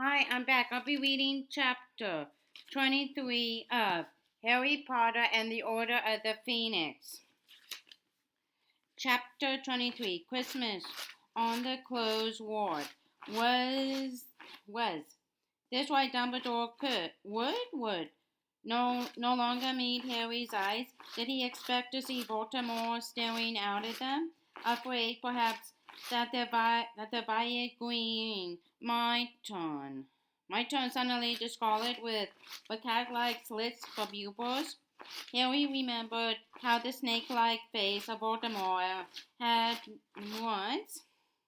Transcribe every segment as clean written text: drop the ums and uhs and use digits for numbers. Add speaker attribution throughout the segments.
Speaker 1: Hi, I'm back. I'll be reading chapter 23 of Harry Potter and the Order of the Phoenix. Chapter 23 Christmas on the Closed Ward. Was. This why Dumbledore would no longer meet Harry's eyes? Did he expect to see Voldemort staring out at them? Afraid, perhaps, that the violet green might turn suddenly to scarlet with cat-like slits for pupils. Harry remembered how the snake-like face of Voldemort had once,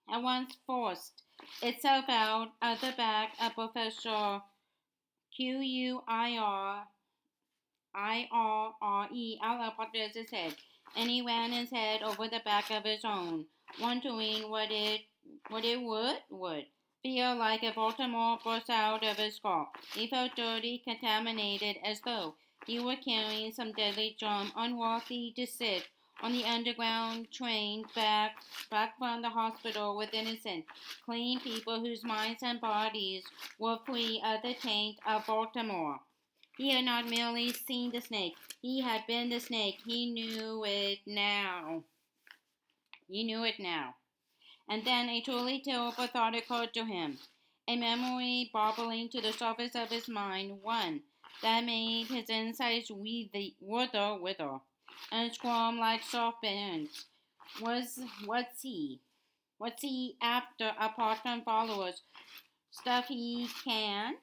Speaker 1: at once forced itself out of the back of Professor Quirrell Potter's head, and he ran his head over the back of his own, wondering what it would feel like if Baltimore burst out of his skull. He felt dirty, contaminated, as though he were carrying some deadly germ unworthy to sit on the underground train back from the hospital with innocent, clean people whose minds and bodies were free of the taint of Baltimore. He had not merely seen the snake, he had been the snake. He knew it now. He knew it now. And then a truly terrible thought occurred to him, a memory bubbling to the surface of his mind, one that made his insides wither, and squirm like serpents. What's he? What's he after apart from followers? Stuff he can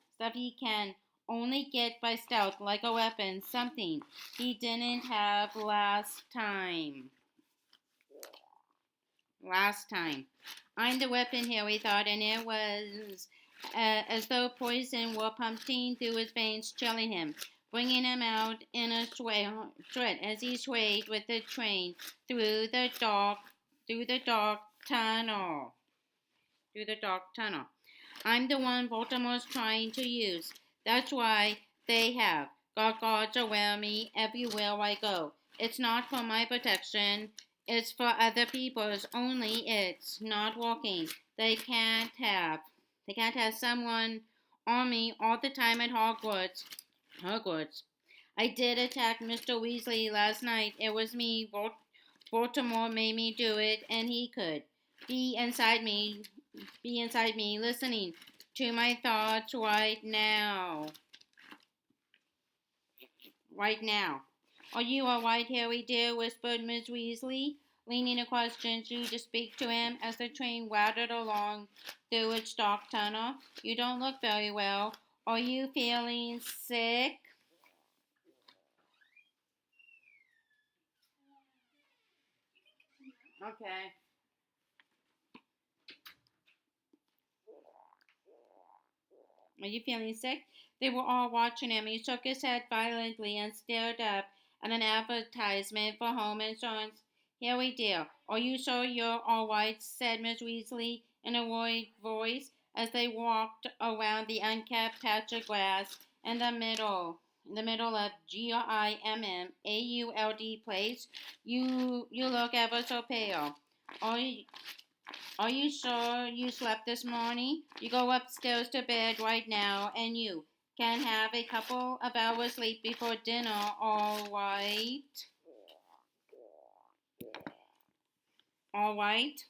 Speaker 1: only get by stealth like a weapon, something he didn't have last time. Last time. I'm the weapon, Harry thought, and it was as though poison were pumping through his veins, chilling him, bringing him out in a sweat as he swayed with the train through the dark tunnel. Through the dark tunnel. I'm the one Baltimore's trying to use. That's why they have got guards around me everywhere I go. It's not for my protection. It's for other people's. Only it's not working. They can't have someone on me all the time at Hogwarts. Hogwarts. I did attack Mr. Weasley last night. It was me. Baltimore made me do it, and he could be inside me listening to my thoughts right now. Right now. Are you all right, Harry dear? Whispered Miss Weasley, leaning across gently to speak to him as the train rattled along through its dark tunnel. You don't look very well. Are you feeling sick? Okay. Are you feeling sick? They were all watching him. He shook his head violently and stared up at an advertisement for home insurance. Harry dear, are you sure you're all right? Said Miss Weasley in a worried voice as they walked around the unkept patch of grass in the middle of Grimmauld Place. You look ever so pale. Are are you sure you slept this morning? You go upstairs to bed right now, and you can have a couple of hours sleep before dinner, all right? All right?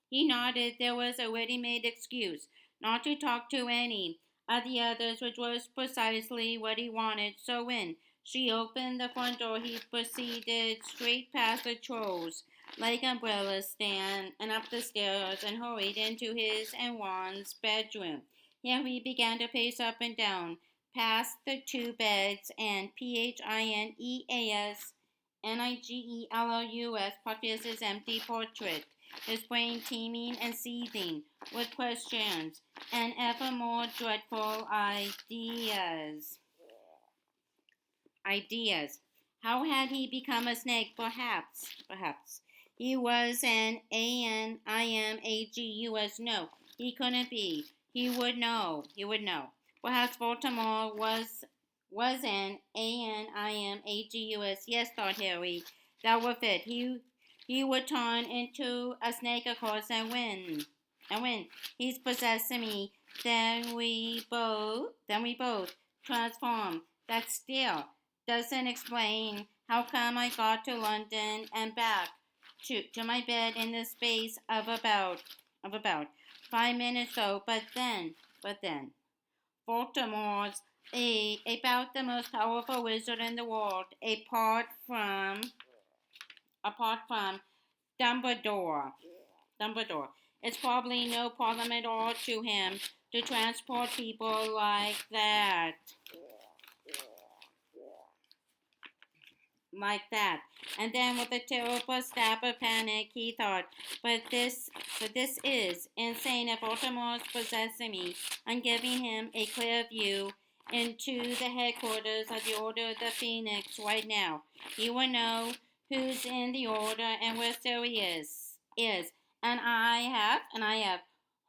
Speaker 1: He nodded. There was a ready-made excuse not to talk to any of the others, which was precisely what he wanted. So when she opened the front door, he proceeded straight past the trolls like umbrella stand and up the stairs and hurried into his and Ron's bedroom. Here he began to pace up and down, past the two beds and Phineas Potter's empty portrait, his brain teeming and seething with questions and ever more dreadful ideas. Ideas. How had he become a snake? Perhaps. He was an ANIMAGUS. No, he couldn't be. He would know. Perhaps Baltimore was an ANIMAGUS. Yes, thought Harry. That would fit. He would turn into a snake, of course, and win. He's possessing me. Then we both transform. That still doesn't explain how come I got to London and back to my bed in the space of about 5 minutes though. But then, Voldemort's about the most powerful wizard in the world, apart from Dumbledore. Dumbledore. It's probably no problem at all to him to transport people like that. Like that. And then with a terrible stab of panic, he thought, but this is insane. If Voldemort's possessing me, I'm giving him a clear view into the headquarters of the Order of the Phoenix right now. He will know who's in the order and where Sirius is. And I have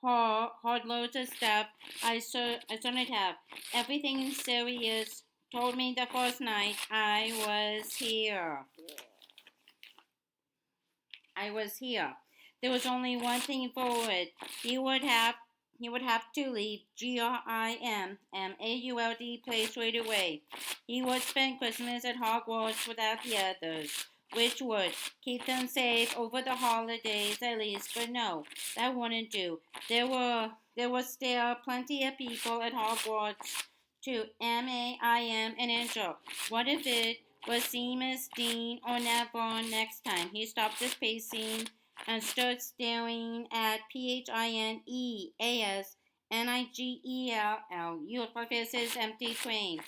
Speaker 1: hard loads of stuff. I certainly have. Everything Sirius told me the first night I was here. There was only one thing forward. He would have to leave Grimmauld place right away. He would spend Christmas at Hogwarts without the others, which would keep them safe over the holidays at least. But no, that wouldn't do. There were still plenty of people at Hogwarts to MAIM and Angel. What if it was Seamus, Dean, or Neville next time? He stopped his pacing and stood staring at Phineas Professor's empty train.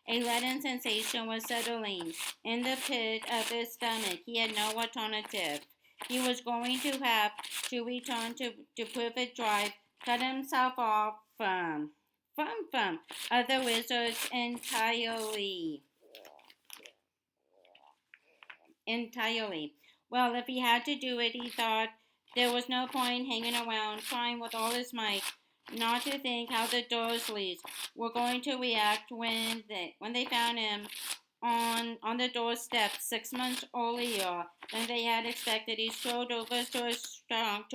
Speaker 1: A leaden sensation was settling in the pit of his stomach. He had no alternative. He was going to have to return to Privet Drive, cut himself off from other wizards entirely. Entirely. Well, if he had to do it, he thought there was no point hanging around, trying with all his might not to think how the Dursleys were going to react when they found him on the doorstep 6 months earlier than they had expected. He strode over to his trunk,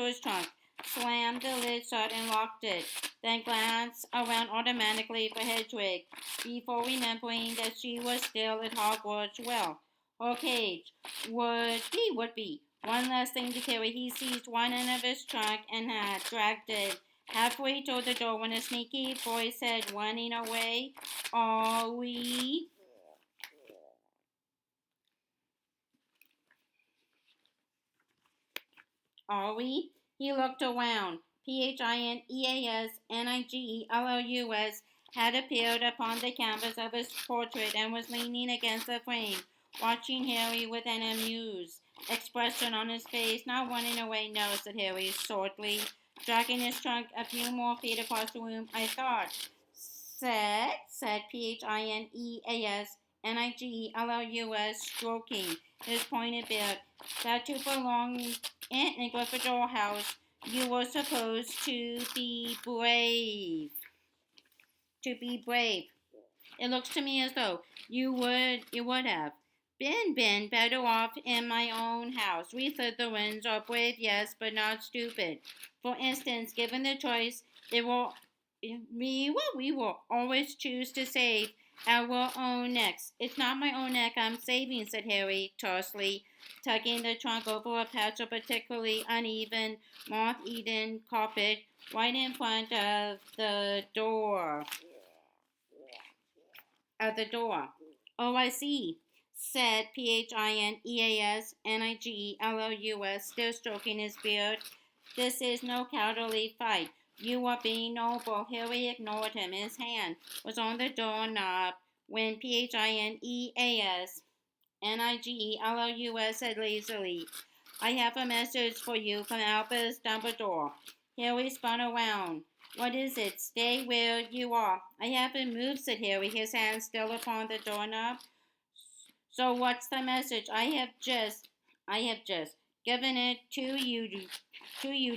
Speaker 1: slammed the lid shut and locked it, then glanced around automatically for Hedwig before remembering that she was still at Hogwarts. Well, her cage would be one less thing to carry. He seized one end of his trunk and had dragged it halfway toward the door when a sneaky voice said, running away, "Are we?" Are we? He looked around. Phineasnigellus had appeared upon the canvas of his portrait and was leaning against the frame, watching Harry with an amused expression on his face. "Not running away, no," said Harry shortly, dragging his trunk a few more feet across the room. "I thought," said Phineasnigellus, stroking his pointed beard, "that to belong in a Gryffindor house, you were supposed to be brave. It looks to me as though you would have been better off in my own house. We Slytherins are brave, yes, but not stupid. For instance, given the choice, we will always choose to save our own necks." "It's not my own neck I'm saving," said Harry tersely, tugging the trunk over a patch of particularly uneven, moth-eaten carpet right in front of the door. "Oh, I see," said Phineasnigellus, still stroking his beard. "This is no cowardly fight. You are being noble." Harry ignored him. His hand was on the doorknob when Phineasnigellus said lazily, "I have a message for you from Albus Dumbledore." Harry spun around. "What is it?" "Stay where you are." "I haven't moved," said Harry, his hand still upon the doorknob. "So what's the message?" I have just given it to you,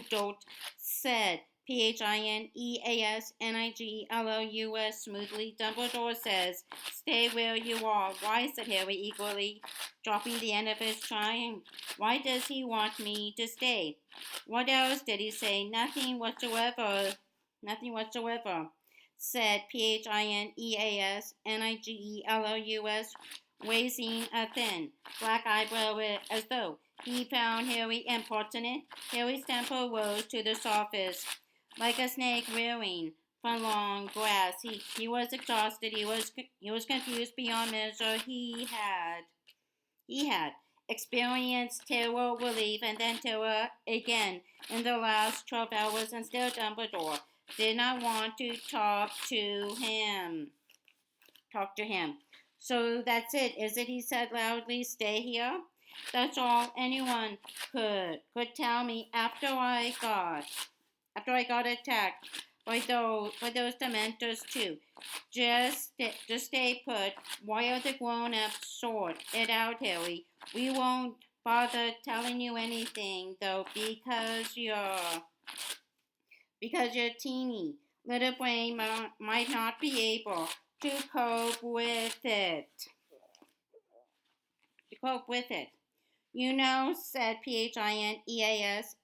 Speaker 1: dolt," said Phineasnigellus smoothly. "Dumbledore says, stay where you are." "Why?" said Harry eagerly, dropping the end of his trunk. "Why does he want me to stay?" "What else did he say?" "Nothing whatsoever." Nothing whatsoever, said Phineas, raising a thin, black eyebrow as though he found Harry impertinent. Harry's temper rose to the surface, like a snake rearing from long grass. He was exhausted. He was confused beyond measure. He had experienced terror, relief, and then terror again in the last 12 hours, and still Dumbledore did not want to talk to him. So that's it, is it? He said loudly. Stay here. That's all anyone could tell me after I got attacked by those Dementors too. Just stay put. Why are the grown-ups sort it out, Harry? We won't bother telling you anything though, because your teeny little brain might not be able to cope with it. To cope with it. You know, said Phineas,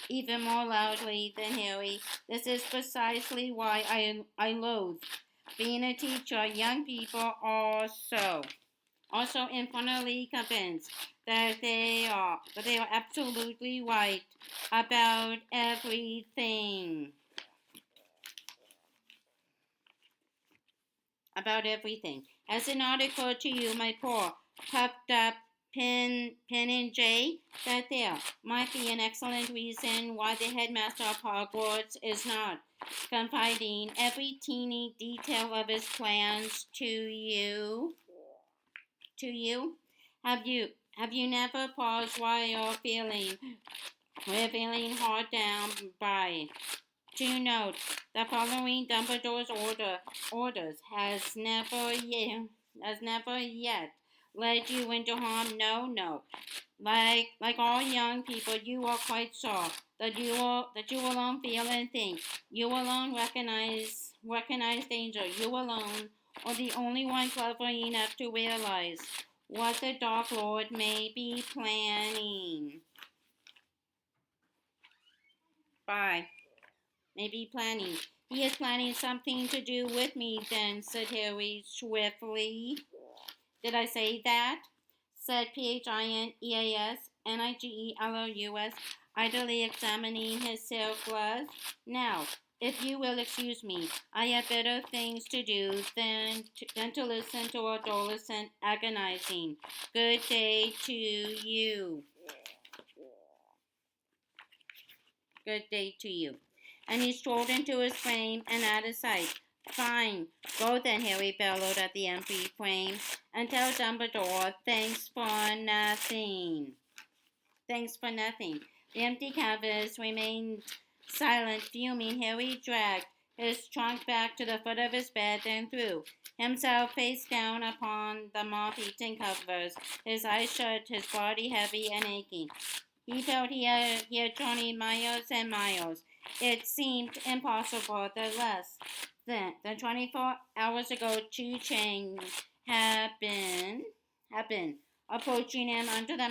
Speaker 1: even more loudly than Harry, this is precisely why I loathe being a teacher. Young people also infinitely convinced that they are absolutely right about everything. About everything. Has it not occurred to you, my poor puffed up Pin and J, that there might be an excellent reason why the headmaster of Hogwarts is not confiding every teeny detail of his plans to you? To you? Have you never paused while we're feeling hard down by to note that following Dumbledore's orders has never yet led you into harm? No, no. Like all young people, you are quite sure that you alone feel and think. You alone recognize danger. You alone are the only one clever enough to realize what the Dark Lord may be planning. Bye. Maybe planning. He is planning something to do with me then, said Harry swiftly. Did I say that? Said Phineas, idly examining his silk gloves. Now, if you will excuse me, I have better things to do than to listen to adolescent agonizing. Good day to you. Good day to you. And he strolled into his frame and out of sight. Fine. Go then, Harry bellowed at the empty frame, and tell Dumbledore thanks for nothing. Thanks for nothing. The empty canvas remained silent, fuming. Harry dragged his trunk back to the foot of his bed and threw himself face down upon the moth-eaten covers, his eyes shut, his body heavy and aching. He felt he had journeyed miles and miles. It seemed impossible that less than 24 hours ago Chu Chang had been approaching him under the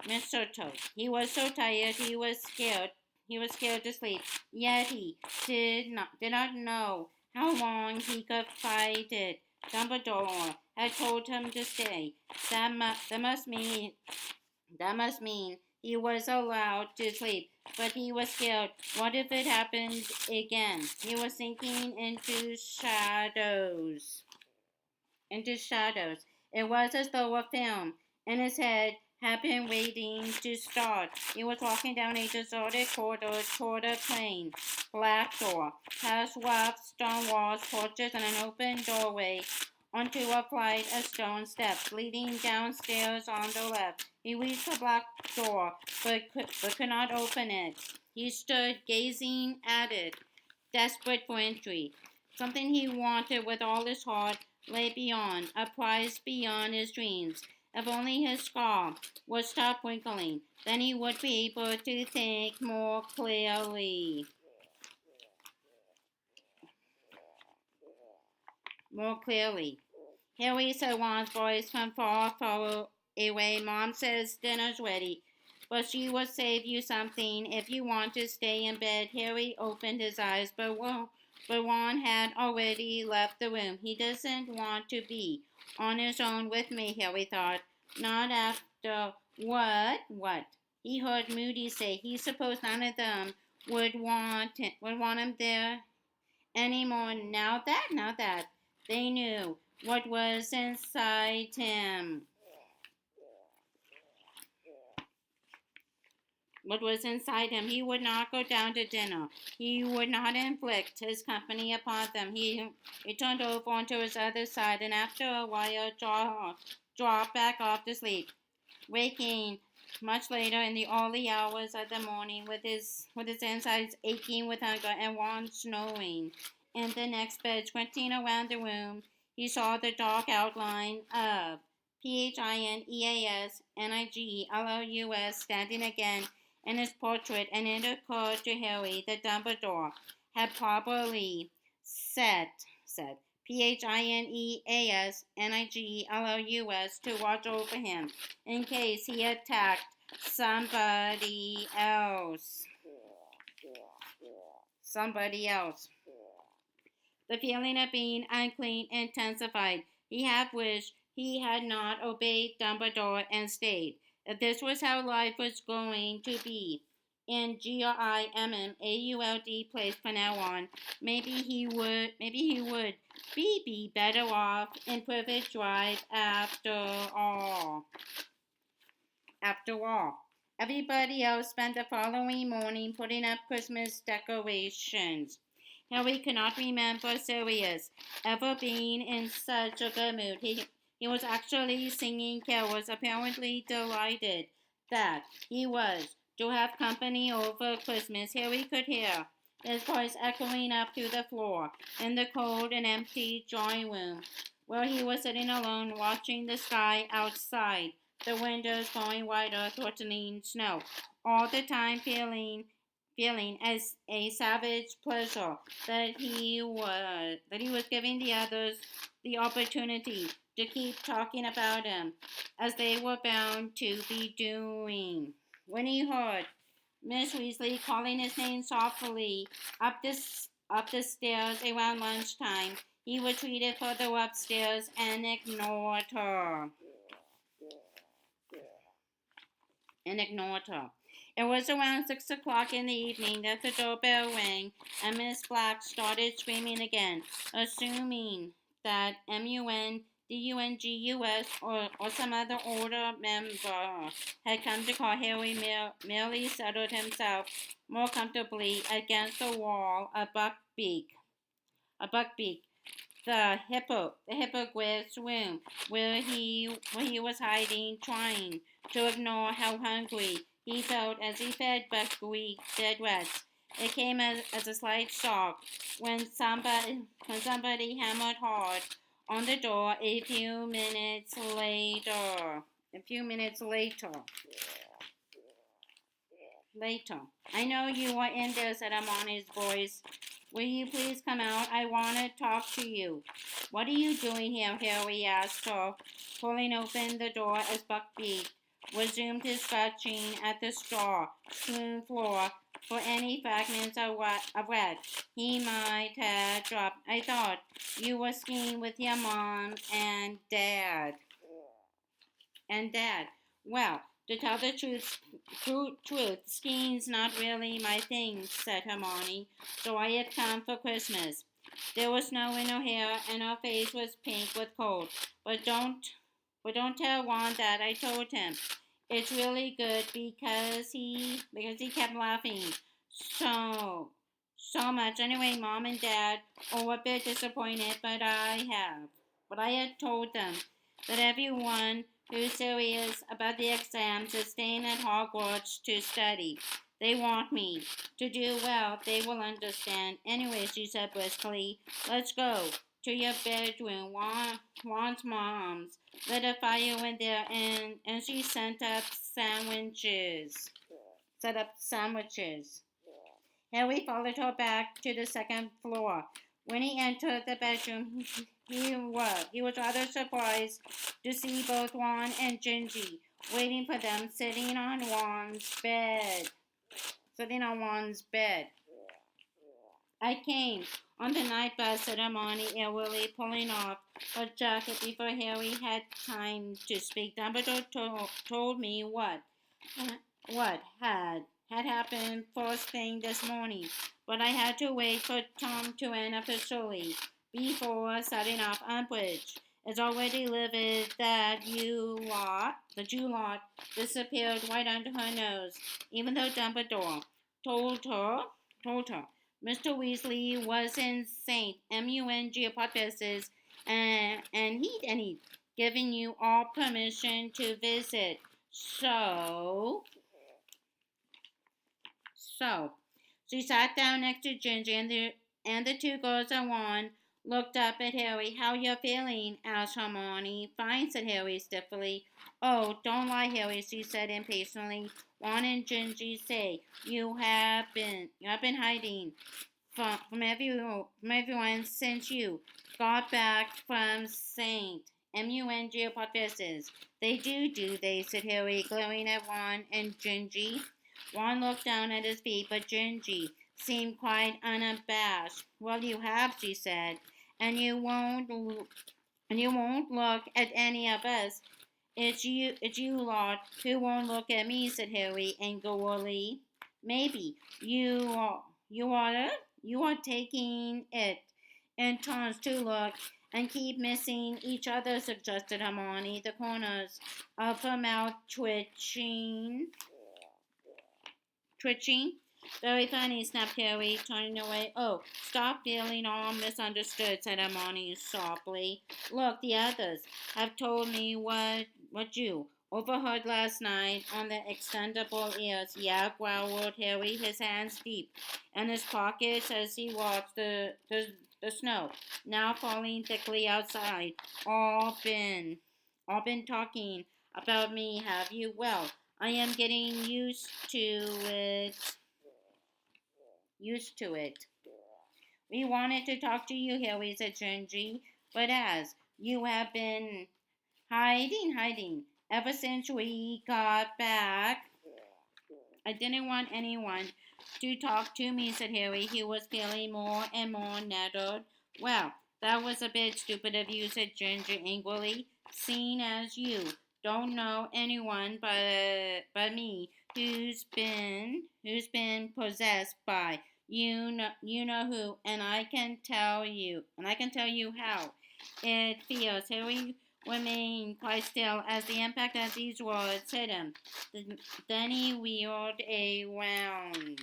Speaker 1: mistletoe. He was so tired he was scared to sleep. Yet he did not know how long he could fight it. Dumbledore had told him to stay. That must mean he was allowed to sleep, but he was scared. What if it happened again? He was sinking into shadows. It was as though a film in his head had been waiting to start. He was walking down a deserted corridor toward a plain, black door, past rough stone walls, porches, and an open doorway onto a flight of stone steps leading downstairs on the left. He reached the black door, but could not open it. He stood gazing at it, desperate for entry. Something he wanted with all his heart lay beyond, a prize beyond his dreams. If only his skull would stop wrinkling, then he would be able to think more clearly. Harry, said Ron's voice from far, far away. Mom says dinner's ready. but she will save you something if you want to stay in bed. Harry opened his eyes, but Ron had already left the room. He doesn't want to be on his own with me, Harry thought. Not after what? He heard Moody say he supposed none of them would want him there anymore. Now that they knew what was inside him. What was inside him. He would not go down to dinner. He would not inflict his company upon them. He turned over onto his other side and after a while dropped back off to sleep, waking much later in the early hours of the morning with his insides aching with hunger and Ron snoring in the next bed. Squinting around the room, he saw the dark outline of PHINEASNIGLOUS standing again in his portrait, and it occurred to Harry that Dumbledore had probably said PHINEASNIGLOUS to watch over him in case he attacked somebody else. The feeling of being unclean intensified. He half wished he had not obeyed Dumbledore and stayed. If this was how life was going to be in GRIMMAULD place from now on, maybe he would be better off in Privet Drive after all. Everybody else spent the following morning putting up Christmas decorations. Harry could not remember Sirius ever being in such a good mood. He was actually singing carols, apparently delighted that he was to have company over Christmas. Harry could hear his voice echoing up through the floor in the cold and empty drawing room, where he was sitting alone watching the sky outside the windows going wider, threatening snow, all the time feeling as a savage pleasure that he was giving the others the opportunity to keep talking about him, as they were bound to be doing. When he heard Miss Weasley calling his name softly up the stairs around lunchtime, he retreated further upstairs and ignored her. It was around 6 o'clock in the evening that the doorbell rang and Miss Black started screaming again, assuming that MUNDUNGUS or some other older member had come to call. Harry merely settled himself more comfortably against the wall of Buckbeak, the hippogriff's room, where he was hiding, trying to ignore how hungry he felt as he fed Buckbeak dead rats. It came as a slight shock when somebody hammered hard on the door a few minutes later. I know you are in there, said Hermione's voice. Will you please come out? I want to talk to you. What are you doing here? Harry asked her, pulling open the door as Buckbeak resumed his scratching at the straw-strewn floor for any fragments of rat he might have dropped. I thought you were skiing with your mom and dad. Well, to tell the truth, skiing's not really my thing, said Hermione, so I had come for Christmas. There was snow in her hair, and her face was pink with cold. But don't tell Ron that I told him. It's really good because he kept laughing so much. Anyway, Mom and Dad are a bit disappointed, but I had told them that everyone who's serious about the exams is staying at Hogwarts to study. They want me to do well. They will understand. Anyway, she said briskly, let's go to your bedroom. Ron's mom's lit a fire in there, and she set up sandwiches. Harry followed her back to the second floor. When he entered the bedroom, he was rather surprised to see both Ron and Gingy waiting for them, sitting on one's bed. Sitting on one's bed. I came on the night bus ceremony, Emily pulling off her jacket before Harry had time to speak. Dumbledore told me what had happened first thing this morning, but I had to wait for Tom to end officially before setting off Umbridge. It's already livid that you lot disappeared right under her nose, even though Dumbledore told her, told her Mr. Weasley was in St. M-U-N-G Potter's and he'd given you all permission to visit. So, she sat down next to Ginger and the two girls and Ron looked up at Harry. How you feeling? Asked Hermione. Fine, said Harry stiffly. Oh, don't lie, Harry, she said impatiently. Ron and Ginger say you have been hiding from everyone since you got back from St. M-U-N-G Potter's. They do they, said Harry, glaring at Ron and Gingy. Ron looked down at his feet, but Gingy seemed quite unabashed. Well, you have, she said, and you won't look at any of us. It's you lot who won't look at me, said Harry angrily. Maybe you are taking it in turns to look and keep missing each other, suggested Hermione, the corners of her mouth twitching. Very funny, snapped Harry, turning away. Oh, stop feeling all misunderstood, said Hermione sharply. Look, the others have told me what you overheard last night on the extendable ears. Yeah, growled Harry, his hands deep in his pockets as he watched the snow, now falling thickly outside. All been talking about me, have you? Well, I am getting used to it. We wanted to talk to you, Harry, said Gingy, but as you have been hiding ever since we got back, I didn't want anyone to talk to me, said Harry. He was feeling more and more nettled. Well, that was a bit stupid of you, said Ginger angrily, seeing as you don't know anyone but me who's been possessed by you know who, and I can tell you how it feels. Harry remained quite still as the impact of these words hit him. Then he wheeled around.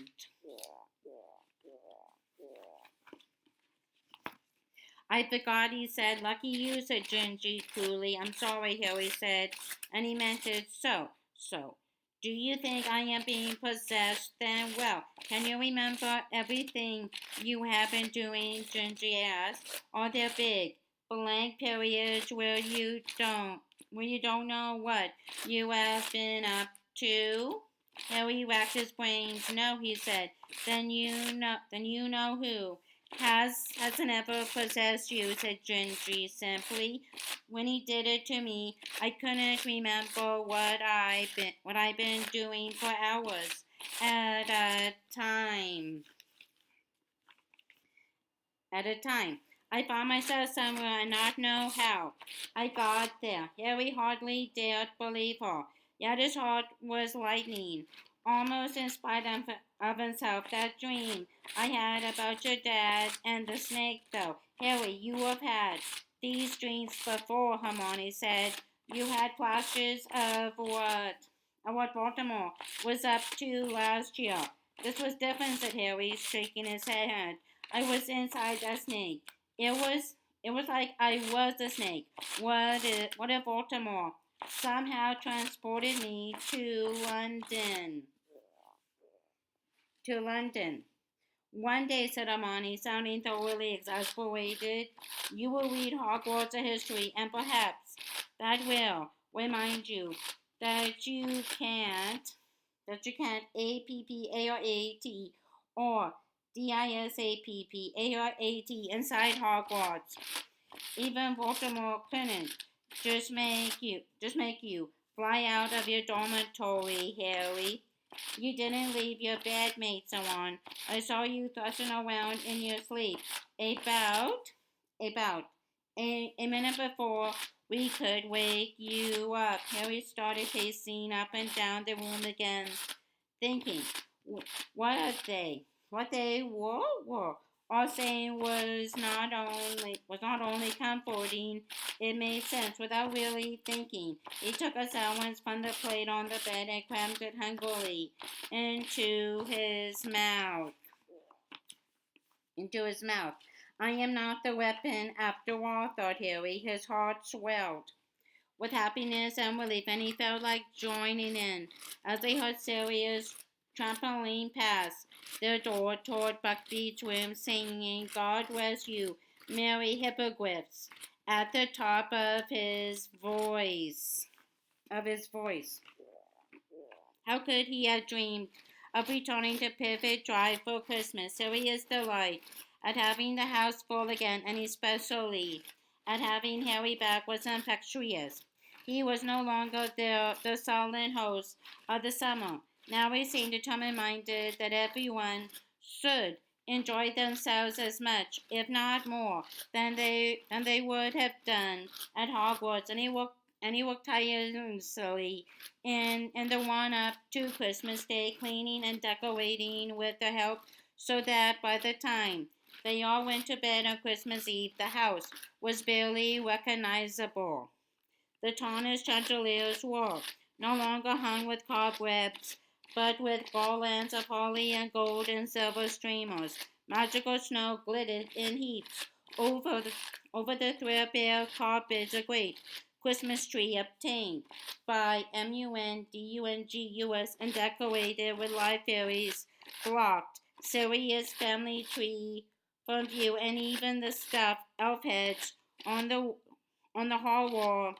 Speaker 1: I forgot, he said. Lucky you, said Gingy coolly. I'm sorry, Harry said, and he meant it. So. Do you think I am being possessed then? Well, can you remember everything you have been doing, Gingy asked? Are there big, blank periods where you don't know what you have been up to? Harry racked his brains. No, he said. Then you know who. Hasn't ever possessed you, said Gingy simply. When he did it to me, I couldn't remember what I've been doing for hours at a time. At a time. I found myself somewhere and not know how I got there. Harry hardly dared believe her, yet his heart was lightning. Almost in spite of himself, that dream I had about your dad and the snake, though. Harry, you have had these dreams before, Hermione said. You had flashes of what Baltimore was up to last year. This was different, said Harry, shaking his head. I was inside a snake. It was like I was the snake. What if Baltimore somehow transported me to London? To London. One day, said Hermione, sounding thoroughly exasperated, you will read Hogwarts history, and perhaps that will remind you that you can't APPARAT or DISAPPARAT inside Hogwarts. Even Voldemort couldn't just make you Fly out of your dormitory, Harry. You didn't leave your bedmates on. I saw you thrashing around in your sleep. About, about, a minute before we could wake you up. Harry started pacing up and down the room again, thinking, what they, what they were all saying was not only comforting, it made sense without really thinking. He took a sandwich from the plate on the bed and crammed it hungrily into his mouth. Into his mouth. I am not the weapon after all, thought Harry. His heart swelled with happiness and relief, and he felt like joining in as they heard Sirius trampling past the door toward Buckbeak's room, singing "God Bless You, Merry Hippogriffs" at the top of his voice. How could he have dreamed of returning to Pivot Drive for Christmas? Sirius' delight at having the house full again, and especially at having Harry back, was infectious. He was no longer the sullen host of the summer. Now he seemed determined-minded that everyone should enjoy themselves as much, if not more, than they would have done at Hogwarts, and he worked tirelessly in the run up to Christmas Day, cleaning and decorating with the help, so that by the time they all went to bed on Christmas Eve, the house was barely recognizable. The tarnished chandeliers were no longer hung with cobwebs, but with garlands of holly and gold and silver streamers. Magical snow glittered in heaps over the threadbare carpets. A great Christmas tree obtained by MUNDUNGUS and decorated with live fairies blocked Sirius' family tree from view, and even the stuffed elf heads on the hall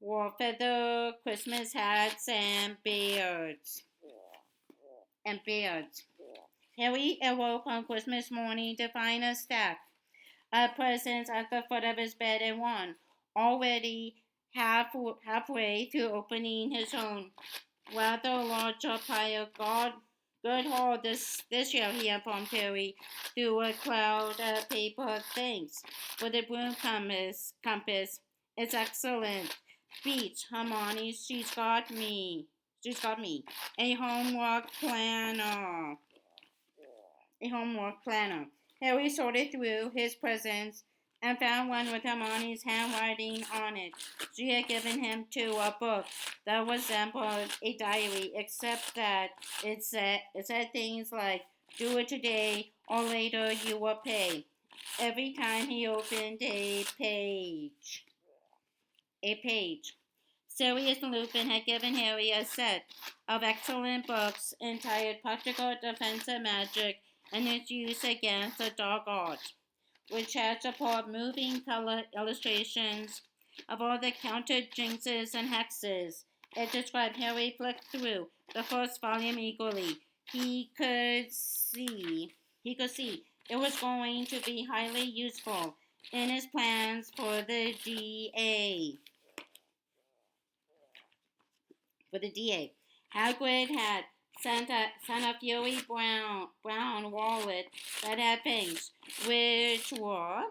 Speaker 1: wore feather Christmas hats and beards. Harry awoke on Christmas morning to find a stack of presents at the foot of his bed, and one already halfway through opening his own rather larger pile. Good haul this year, he informed Harry through a cloud of paper. Thanks for the broom compass. It's excellent. Beach, Hermione. She's got me a homework planner. Harry sorted through his presents and found one with Hermione's handwriting on it. She had given him too a book that resembled a diary, except that it said things like "Do it today, or later you will pay" every time he opened a page. Sirius Lupin had given Harry a set of excellent books entitled "Practical Defensive Magic and Its Use Against the Dark Arts," which had support moving color illustrations of all the counter jinxes and hexes. It described. Harry flicked through the first volume eagerly. He could see it was going to be highly useful in his plans for the DA. Hagrid had sent a Fury Brown wallet that had things which were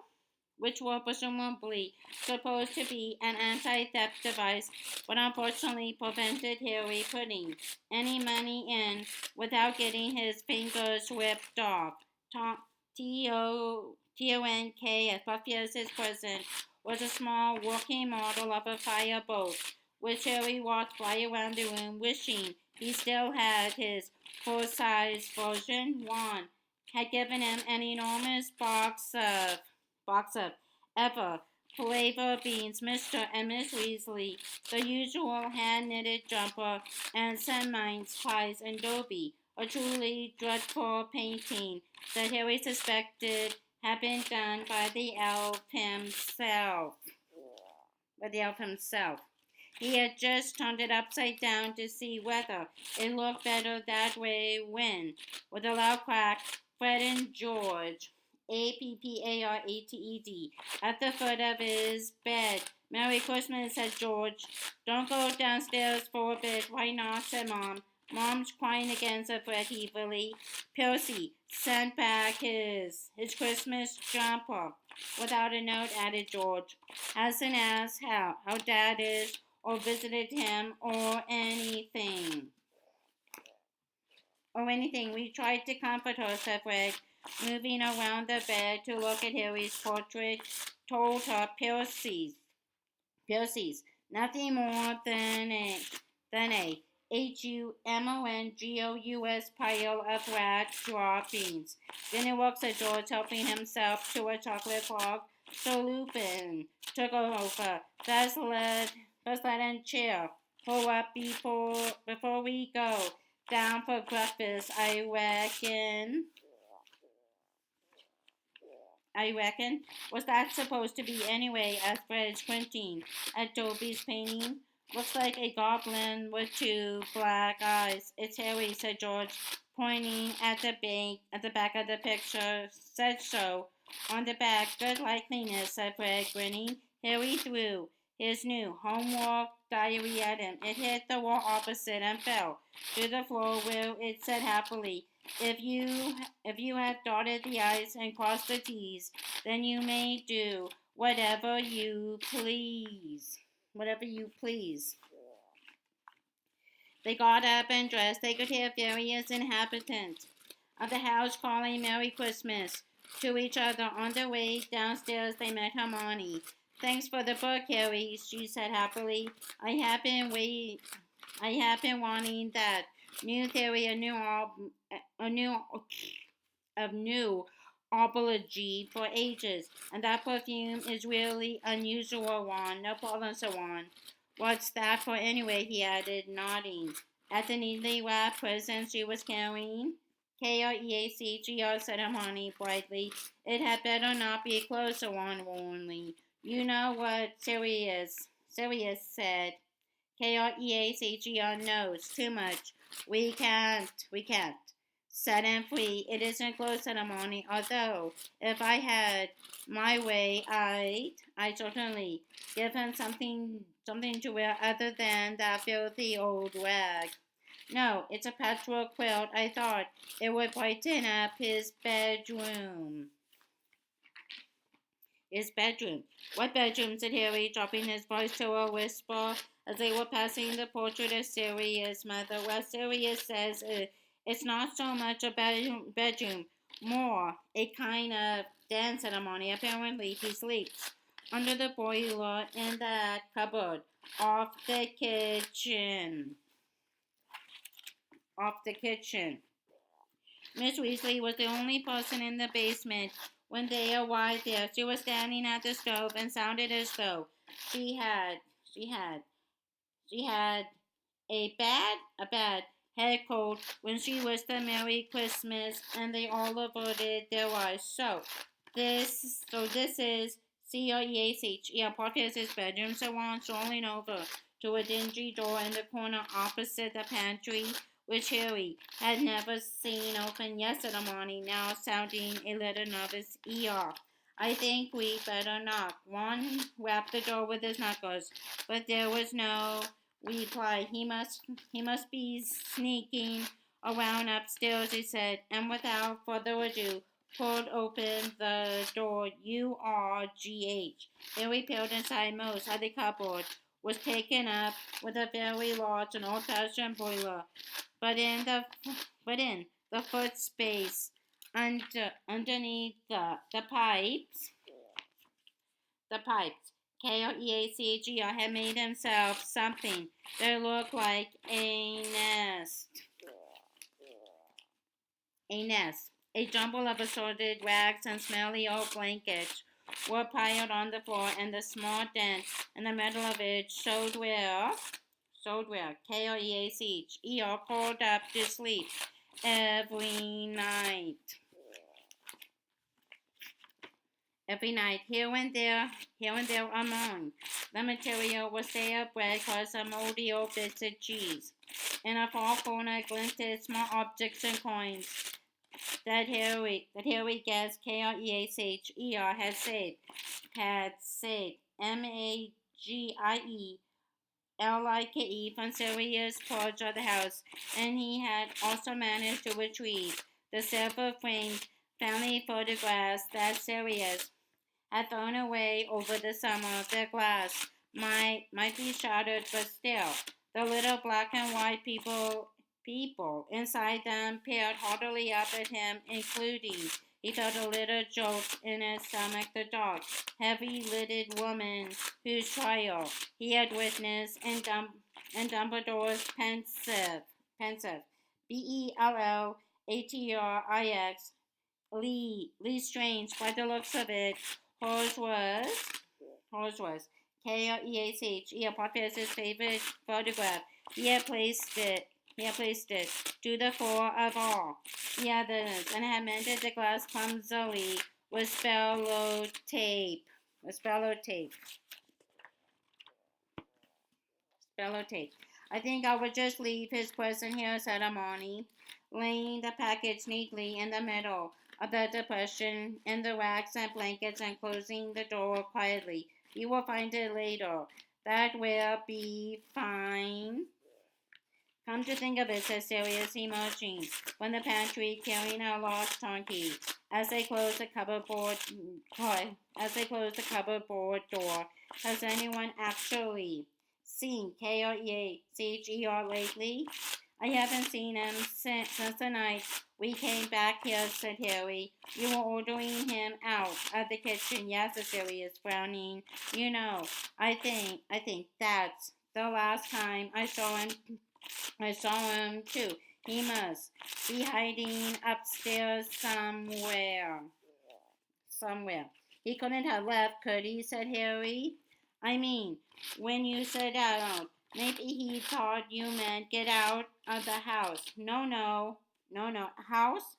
Speaker 1: presumably supposed to be an anti-theft device, but unfortunately prevented Harry putting any money in without getting his fingers ripped off. Tonk, as puffy as his present, was a small working model of a fireboat, which Harry watched fly around the room, wishing he still had his full-size version. Ron had given him an enormous box of ever flavor beans, Mr. and Miss Weasley, the usual hand-knitted jumper, and some mince pies and Dobie, a truly dreadful painting that Harry suspected had been done by the elf himself. He had just turned it upside down to see whether it looked better that way when, with a loud crack, Fred and George Appared at the foot of his bed. Merry Christmas, said George. Don't go downstairs for a bit. Why not, said Mom. Mom's crying again, said Fred heavily. Percy sent back his Christmas jumper without a note, added George. Hasn't asked how Dad is, or visited him, or anything. We tried to comfort her, said Fred, moving around the bed to look at Harry's portrait. Told her Percy's, nothing more than a HUMONGOUS pile of rat droppings. Then he walks at George, helping himself to a chocolate frog. So Lupin took over. First let him chill. Pull up before we go down for breakfast, I reckon. What's that supposed to be anyway? Asked Fred, squinting at Dobie's painting. Looks like a goblin with two black eyes. It's Harry, said George, pointing at the back of the picture. Said so. On the back, good likeliness, said Fred, grinning. Harry threw his new homework diary at him. It hit the wall opposite and fell to the floor where it said happily, if you have dotted the i's and crossed the t's, then you may do whatever you please. Whatever you please. They got up and dressed. They could hear various inhabitants of the house calling Merry Christmas to each other. On their way downstairs, they met Hermione. Thanks for the book, Harry, she said happily. I have been wanting that new theory, a new apology for ages, and that perfume is really unusual one. No problem, so on. What's that for anyway? He added, nodding at the neatly wrapped present she was carrying. Kreachr, said Hermione brightly. It had better not be close, so on warmly. You know what Sirius said. Kreachr knows too much. We can't. Set him free. It isn't close, said Hermione. Although, if I had my way, I'd certainly give him something to wear other than that filthy old rag. No, it's a patchwork quilt. I thought it would brighten up his bedroom. What bedroom? Said Harry, dropping his voice to a whisper as they were passing the portrait of Sirius' mother. Well, Sirius says it's not so much a bedroom, more a kind of den, said Hermione. Apparently, he sleeps under the boiler in that cupboard off the kitchen. Miss Weasley was the only person in the basement when they arrived there. She was standing at the stove and sounded as though she had a bad head cold when she wished them Merry Christmas, and they all averted their eyes. So this is Creach. Parker's his bedroom, so on, strolling over to a dingy door in the corner opposite the pantry, which Harry had never seen open. Yes, said Hermione, now sounding a little nervous. I think we better knock. Ron rapped the door with his knuckles, but there was no reply. He must be sneaking around upstairs, he said, and without further ado, pulled open the door. URGH. Harry peered inside. Most of the cupboard was taken up with a very large and old-fashioned boiler, but in the foot space underneath the pipes, Kreachr had made himself something that looked like a nest. A jumble of assorted rags and smelly old blankets were piled on the floor, and the small dent in the middle of it showed where Kreachr curled up to sleep every night. Here and there among the material was stale bread, crusts, and moldy old bits of cheese. In a far corner glinted small objects and coins that Harry guest Kreacher had said Maggie from Sirius porch of the house, and he had also managed to retrieve the silver-framed family photographs that Sirius had thrown away over the summer. The glass might be shattered, but still, the little black and white people inside them peered heartily up at him, including he felt a little jolt in his stomach. The dark, heavy-lidded woman whose trial he had witnessed in Dumbledore's pensive, Bellhatrix, Lee Strange. By the looks of it, hers was Kreacher, Potter's favorite photograph. He had placed it to the fore of all the others, and had mended the glass clumsily with spello tape. I think I would just leave his present here, said Hermione, laying the package neatly in the middle of the depression in the racks and blankets and closing the door quietly. You will find it later. That will be fine. Come to think of it, said Sirius, emerging from the pantry, carrying a lost turkey. As they closed the cupboard door, has anyone actually seen Kreacher lately? I haven't seen him since the night we came back here, said Harry. You were ordering him out of the kitchen, yes, said Sirius, frowning. You know, I think that's the last time I saw him too. He must be hiding upstairs somewhere. He couldn't have left, could he? Said Harry. I mean, when you said out, maybe he thought you meant get out of the house. No. House.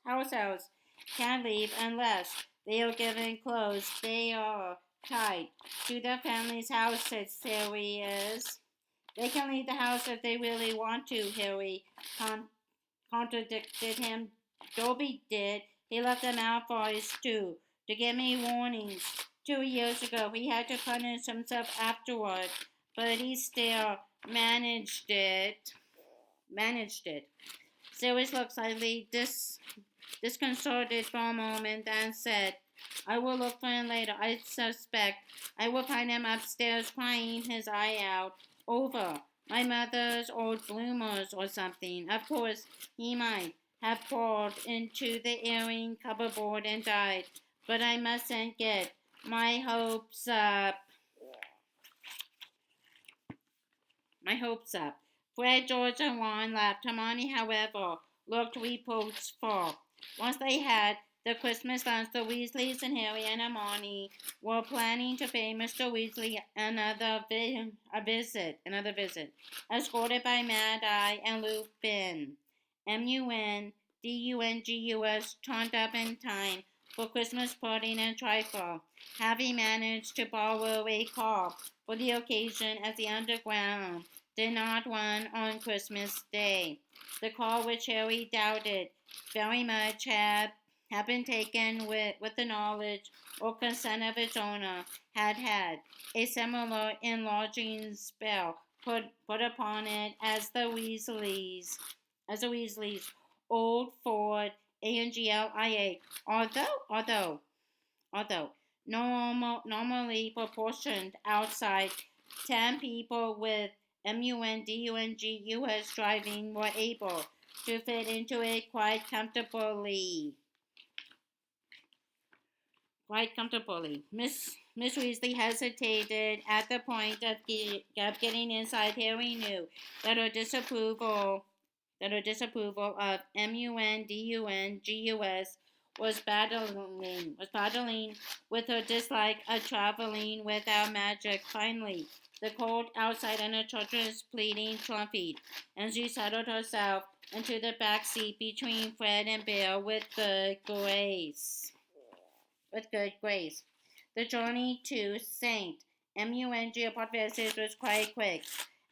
Speaker 1: Can't leave unless they are given clothes. They are tied to the family's house, said Sirius. They can leave the house if they really want to, Harry contradicted him. Dobby did. He left them out for us too, to give me warnings. 2 years ago, he had to punish himself afterward, but he still managed it. Sirius looked slightly disconcerted for a moment, and said, I will look for him later. I suspect I will find him upstairs crying his eye out over my mother's old bloomers or something. Of course, he might have crawled into the airing cupboard and died, but I mustn't get my hopes up. Fred, George, and Ron laughed. Hermione, however, looked reproachful. Once they had the Christmas lunch, the Weasleys and Harry and Hermione were planning to pay Mr. Weasley another visit, escorted by Mad-Eye and Lupin. MUNDUNGUS turned up in time for Christmas pudding and trifle, having managed to borrow a car for the occasion, as the Underground did not run on Christmas Day. The car, which Harry doubted very much, had been taken with the knowledge or consent of its owner, had a similar enlarging spell put upon it as the Weasleys' old Ford Anglia, although normally proportioned outside, 10 people with MUNDUNGUS driving were able to fit into it quite comfortably. Miss Weasley hesitated at the point of getting inside. Harry knew that her disapproval of MUNDUNGUS was battling with her dislike of traveling without magic. Finally, the cold outside and her children's pleading triumphed, and she settled herself into the back seat between Fred and Bill with good grace. The journey to St. Potter's was quite quick,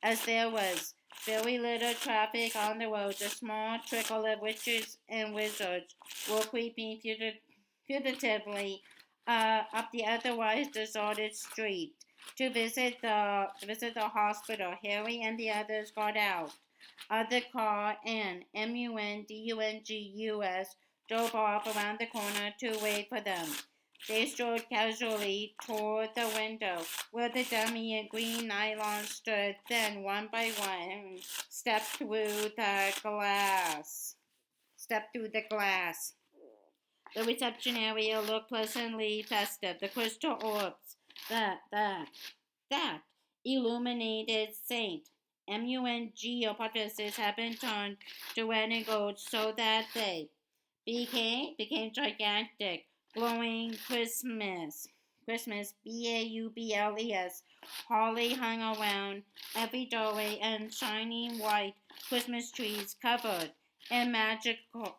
Speaker 1: as there was Very little traffic on the roads. A small trickle of witches and wizards were creeping fugitively up the otherwise deserted street to visit the hospital. Harry and the others got out of the car and MUNDUNGUS drove off around the corner to wait for them. They strode casually toward the window where the dummy in green nylon stood, then one by one stepped through the glass. Stepped through the glass. The reception area looked pleasantly festive. The crystal orbs, that illuminated Saint MUNG participants had been turned to red and gold so that they became gigantic, glowing Christmas BAUBLES. Holly hung around every doorway, and shining white Christmas trees covered in magical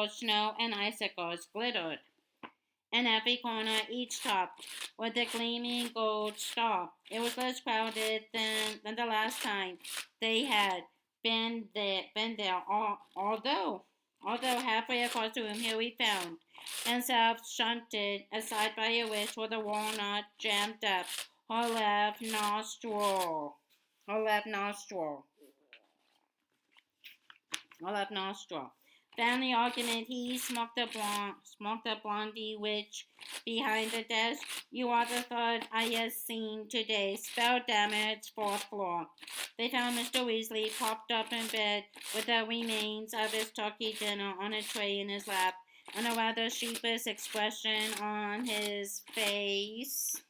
Speaker 1: snow and icicles glittered in every corner, each topped with a gleaming gold star. It was less crowded than the last time they had been there, although halfway across the room here we found himself shunted aside by a witch with a walnut jammed up her left nostril. Her left nostril. Her left nostril. Family argument. He smoked a blondie witch behind the desk. You are the third I have seen today. Spell damage, fourth floor. They found Mr. Weasley propped up in bed with the remains of his turkey dinner on a tray in his lap and a rather sheepish expression on his face.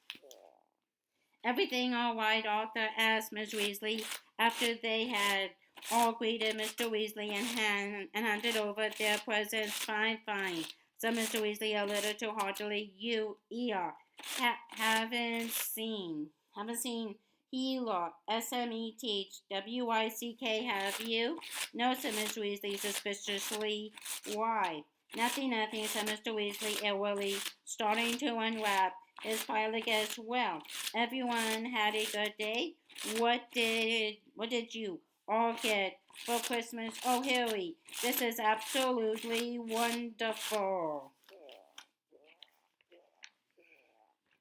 Speaker 1: Everything all right, Arthur? Asked Miss Weasley after they had all greeted Mr. Weasley and handed over their presents. Fine, fine, said Mr. Weasley a little too heartily. You, haven't seen Healer, SMETH, have you? No, said Miss Weasley suspiciously. Why? Nothing, said Mr. Weasley airily, starting to unwrap his pile of gifts. Well, everyone had a good day. What did you all get for Christmas? Oh, Harry, this is absolutely wonderful.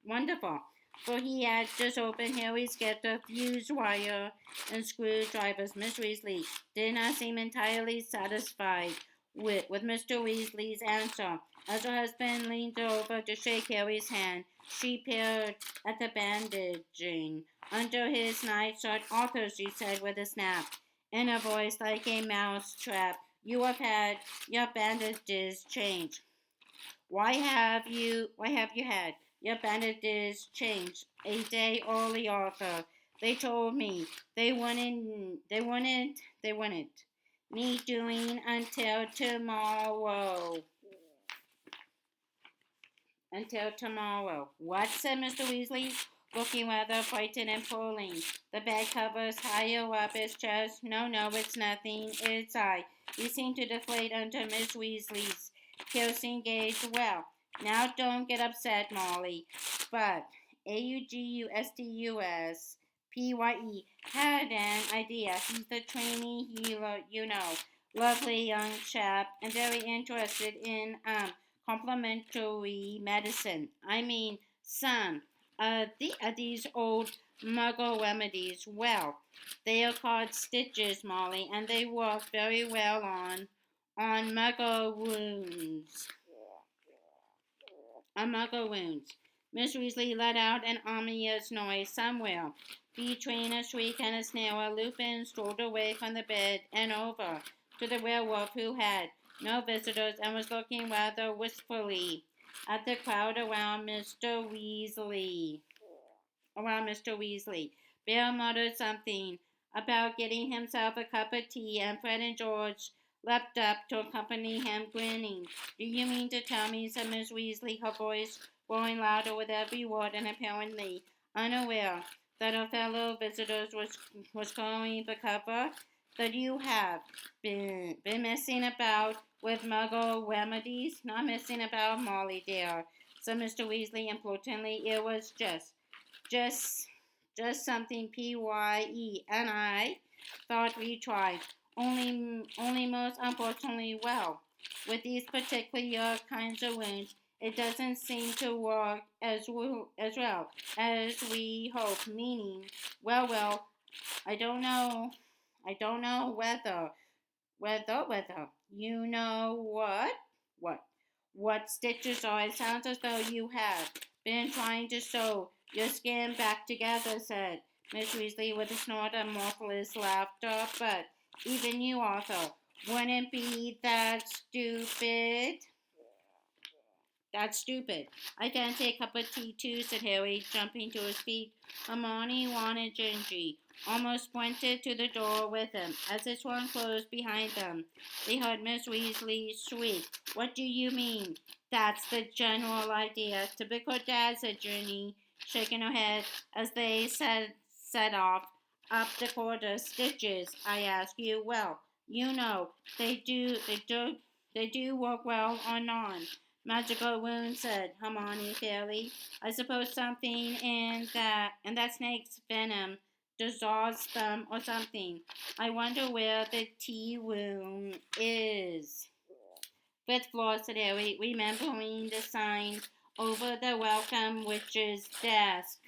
Speaker 1: Wonderful. For he had just opened Harry's gift of fused wire and screwdrivers. Miss Weasley did not seem entirely satisfied with Mr. Weasley's answer. As her husband leaned over to shake Harry's hand, she peered at the bandaging under his nightshirt. Arthur, she said with a snap, in a voice like a mouse trap, you have had your bandages changed. Why have you had your bandages changed a day early, Arthur? They told me they wouldn't need doing until tomorrow. Until tomorrow. What? Said Mr. Weasley, looking rather frightened and pulling the bed covers higher up his chest. No, it's nothing. It's I. He seemed to deflate under Miss Weasley's piercing gaze. Well, now don't get upset, Molly, but AUGUSTUSPYE had an idea. He's the trainee healer, you know. Lovely young chap, and very interested in complementary medicine. I mean, some these old muggle remedies. Well, they are called stitches, Molly, and they work very well on muggle wounds. On muggle wounds. Miss Weasley let out an ominous noise somewhere. Between a shriek and a snarl, Lupin strolled away from the bed and over to the werewolf, who had no visitors and was looking rather wistfully at the crowd around Mr. Weasley. Bear muttered something about getting himself a cup of tea, and Fred and George leapt up to accompany him, grinning. Do you mean to tell me, said Miss Weasley, her voice growing louder with every word, and apparently unaware that her fellow visitors was going for cover, that you have been messing about with muggle remedies? Not messing about, Molly dear, said Mr. Weasley importantly. It was just just something PYE, and I thought we tried. Only most unfortunately well. With these particular kinds of wounds, it doesn't seem to work as well as we hope. Meaning, well, I don't know. I don't know whether you know what what stitches are. It sounds as though you have been trying to sew your skin back together, said Miss Weasley with a snort of mirthless laughter. But even you, Arthur, wouldn't be that stupid. That's stupid. I fancy a cup of tea too, said Harry, jumping to his feet. Hermione wanted Gingy, almost pointed to the door with him. As it swung closed behind them, they heard Miss Weasley shriek, "What do you mean?" "That's the general idea. Typical Dad," said Ginny, shaking her head as they set off up the corridor. "Stitches, I ask you. Well, you know, they do work well or not." "Magical wound," said Hermione fairly. "I suppose something in that snake's venom dissolves them or something. I wonder where the tea room is." "Fifth floor," said Harry, remembering the sign over the welcome witch's desk.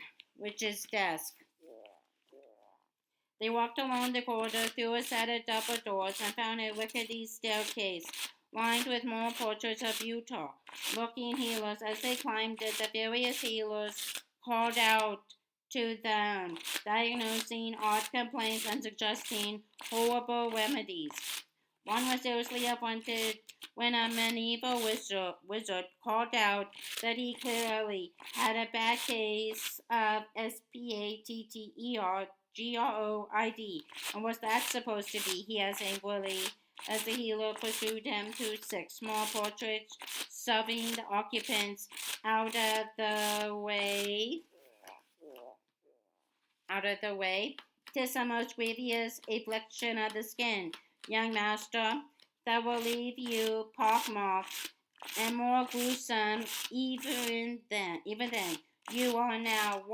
Speaker 1: They walked along the corridor through a set of double doors and found a rickety staircase lined with more portraits of Utah-looking healers. As they climbed it, the various healers called out to them, diagnosing odd complaints and suggesting horrible remedies. One was seriously affronted when a medieval wizard called out that he clearly had a bad case of SPATTERGROID. "And what's that supposed to be?" he asked angrily, as the healer pursued him to 6 more portraits, shoving the occupants out of the way. "'Tis the most grievous affliction of the skin, young master, that will leave you pockmarked, and more gruesome even then. You are now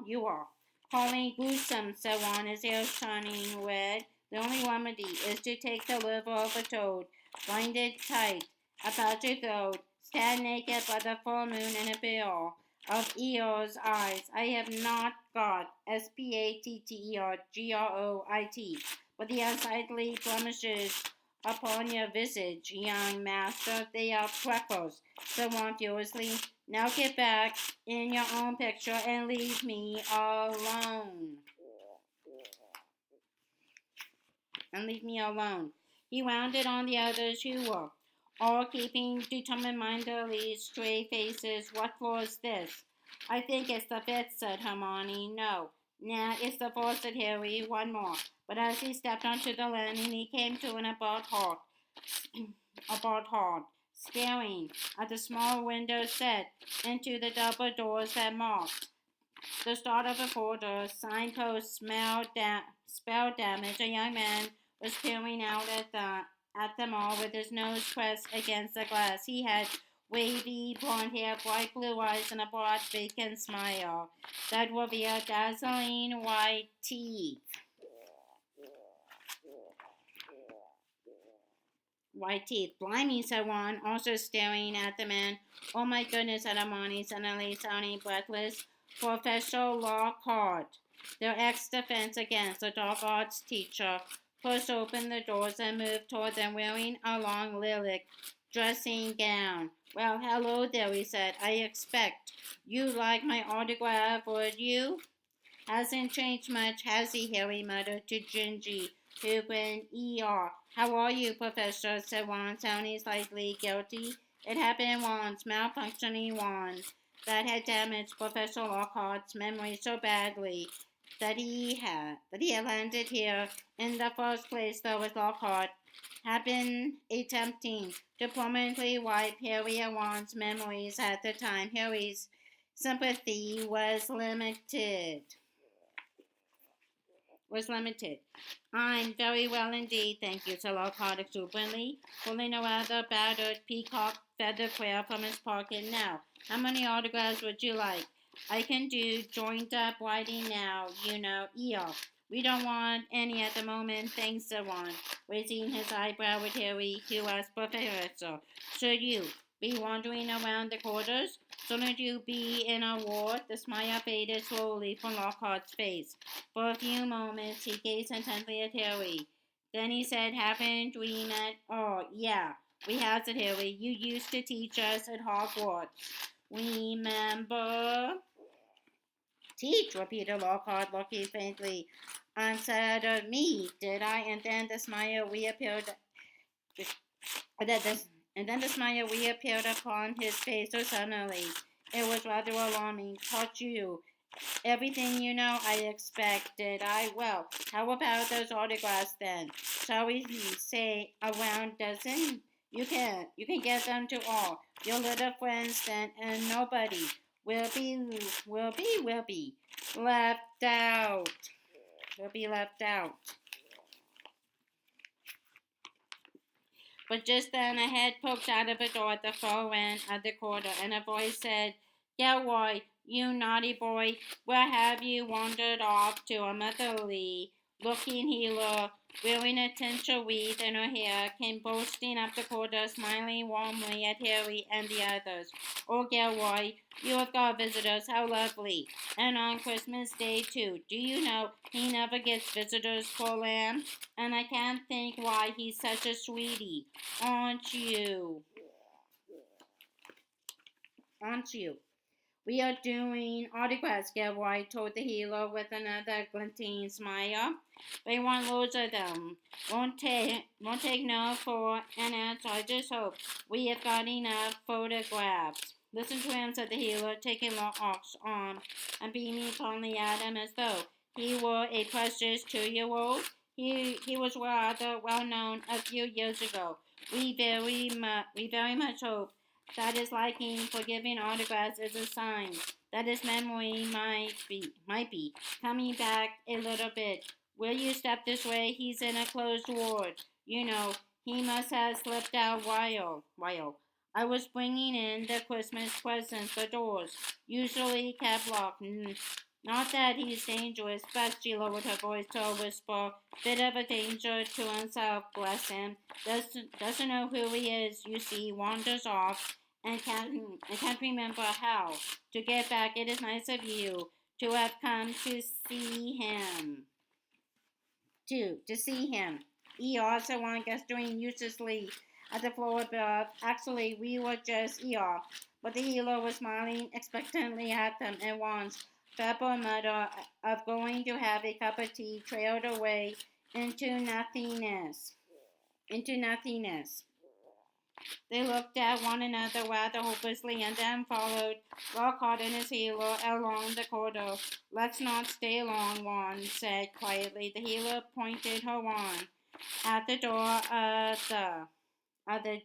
Speaker 1: you are calling gruesome," said Ron, his hair turning red. "The only remedy is to take the liver of a toad, bind it tight about your throat, stand naked by the full moon in a pair of Eeyore's eyes. I have not got SPATTERGROIT, but the unsightly blemishes upon your visage, young master, they are freckles," said Ron furiously. "Now get back in your own picture and leave me alone. He rounded on the others who were all keeping determinedly straight faces. "What floor is this?" "I think it's the 5th, said Hermione. "No. Nah, it's the 4th, said Harry. "One more." But as he stepped onto the landing, he came to an abrupt halt, staring at the small window set into the double doors that marked the start of a corridor. Signpost spell damage. A young man was peering out at them all with his nose pressed against the glass. He had wavy blonde hair, bright blue eyes, and a broad, vacant smile that revealed dazzling white teeth. "Blimey," said Ron, also staring at the man. "Oh my goodness," said Hermione, suddenly sounding breathless. "Professor Lockhart." Their ex-defense against the dark arts teacher pushed open the doors and moved toward them, wearing a long lilac dressing gown. "Well, hello there," he said. "I expect you'd like my autograph, would you?" "Hasn't changed much, has he?" Harry muttered to Gingy, who grinned. "How are you, Professor?" said Ron, sounding slightly guilty. It had been Ron's malfunctioning wand that had damaged Professor Lockhart's memory so badly that he had landed here in the first place, though, as Lockhart had been attempting to permanently wipe Harry and Ron's memories at the time. Harry's sympathy was limited. was limited. I'm very well indeed, thank you, said Lockhart exuberantly, pulling a rather battered peacock feather quill from his pocket. Now, how many autographs would you like? I can do joined up writing now, you know, We don't want any at the moment, thanks, Sir Ron, raising his eyebrow with Harry, who asked Professor, should you be wandering around the quarters? Shouldn't you be in a ward? The smile faded slowly from Lockhart's face. For a few moments he gazed intently at Harry. Then he said, haven't we met? Oh, yeah, we have, said Harry. You used to teach us at Hogwarts. Remember? Teach, repeated Lockhart, looking faintly unsettled. Me, did I? And then the smile reappeared. And then the smile reappeared upon his face so suddenly. It was rather alarming. Taught you everything you know, I expected. Well, how about those autographs then? Shall we say a round dozen? You can get them to all your little friends then, and nobody will be left out. Will be left out. But just then a head poked out of a door at the far end of the corridor, and a voice said, Gilroy, you naughty boy, where have you wandered off to? A motherly looking healer, wearing a tinsel wreath in her hair, came boasting up the corridor, smiling warmly at Harry and the others. Oh, Gilroy, you have got visitors, how lovely. And on Christmas Day, too. Do you know he never gets visitors, poor lamb? And I can't think why he's such a sweetie. Aren't you? Aren't you? We are doing autographs, Gilroy told the healer with another glinting smile. They want loads of them. Won't take no for an answer. I just hope we have got enough photographs. Listen to him, said the healer, taking Lockh's arm and beaming fondly at him as though he were a precious 2-year-old. He was rather well known a few years ago. We very much hope that his liking for giving autographs is a sign that his memory might be coming back a little bit. Will you step this way? He's in a closed ward. You know, he must have slipped out while I was bringing in the Christmas presents. The doors usually kept locked. Not that he's dangerous, but she lowered her voice to a whisper. Bit of a danger to himself, bless him. Doesn't know who he is, you see, wanders off and can't remember how to get back. It is nice of you to have come to see him. To see him. Also one gesturing uselessly at the floor above. Actually, we were just but the healer was smiling expectantly at them, and once feeble mutter of going to have a cup of tea trailed away into nothingness. Into nothingness. They looked at one another rather hopelessly and then followed Lockhart and his healer along the corridor. Let's not stay long, Ron said quietly. The healer pointed her wand at the door of the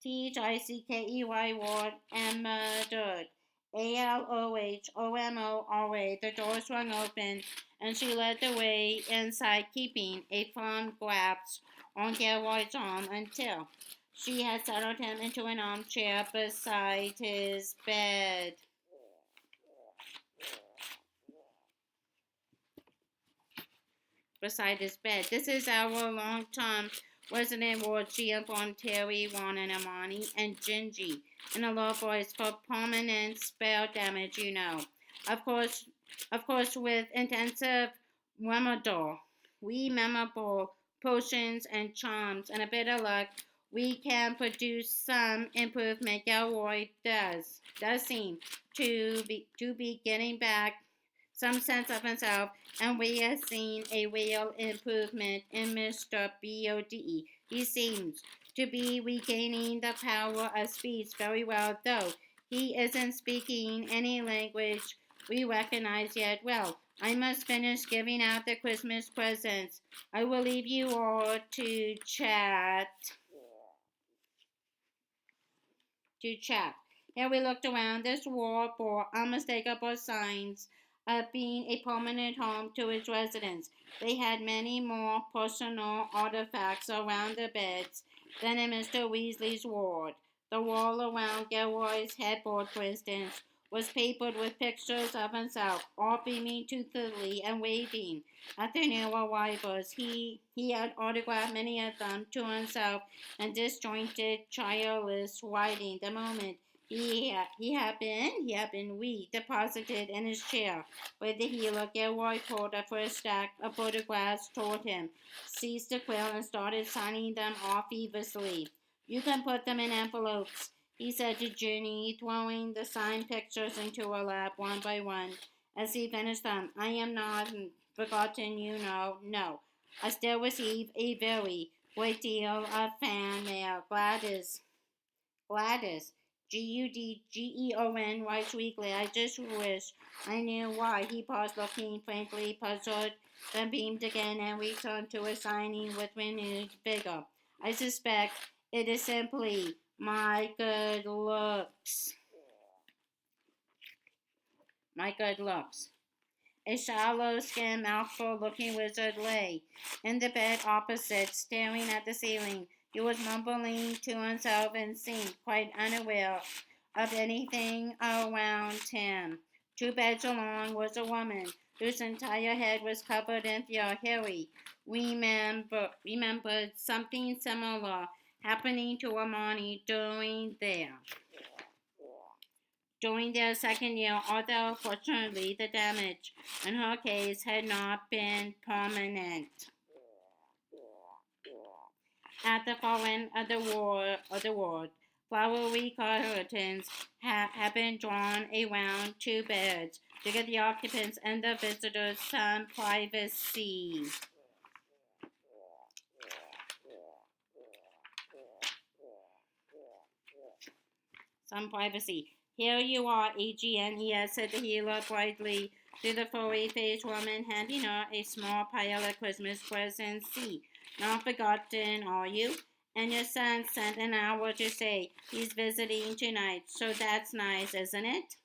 Speaker 1: JANUSTHICKEY ward and muttered, ALOHOMO, all right. The door swung open and she led the way inside, keeping a firm grasp on Gilroy's arm until she had settled him into an armchair beside his bed. This is our long-term resident ward, she informed Terry, Ron, and Hermione, and Gingy in a low voice for permanent spell damage, you know. Of course, with intensive remedial, memorable potions and charms, and a bit of luck, we can produce some improvement. Gilroy does seem to be getting back some sense of himself, and we have seen a real improvement in Mr. Bode. He seems to be regaining the power of speech very well, though he isn't speaking any language we recognize yet. Well, I must finish giving out the Christmas presents. I will leave you all to chat. Harry looked around. This wall bore unmistakable signs of being a permanent home to its residents. They had many more personal artifacts around the beds than in Mr. Weasley's ward. The wall around Gilroy's headboard, for instance, was papered with pictures of himself, all beaming toothily and waving at the new arrivals. He had autographed many of them to himself in disjointed, childless writing. The moment he had been deposited in his chair with the heel. Gilroy pulled a first stack of photographs toward him, seized the quill, and started signing them off feverishly. You can put them in envelopes, he said to Ginny, throwing the signed pictures into her lap one by one. As he finished them, I am not forgotten, you know. No, I still receive a very great deal of fan mail. Gladys, Gudgeon writes weekly. I just wish I knew why. He paused, looking frankly puzzled, then beamed again and returned to his signing with renewed vigor. I suspect it is simply my good looks. My good looks. A shallow-skinned, mouthful-looking wizard lay in the bed opposite, staring at the ceiling. He was mumbling to himself and seemed quite unaware of anything around him. 2 beds along was a woman whose entire head was covered in fur. Harry remembered something similar happening to Hermione during their second year, although fortunately the damage in her case had not been permanent. At the far end of the ward, flowery curtains had been drawn around 2 beds to give the occupants and the visitors some privacy. Here you are, Agnes, said the healer brightly to the furry-faced woman, handing her a small pile of Christmas presents. See, not forgotten, are you? And your son sent an hour to say he's visiting tonight, so that's nice, isn't it?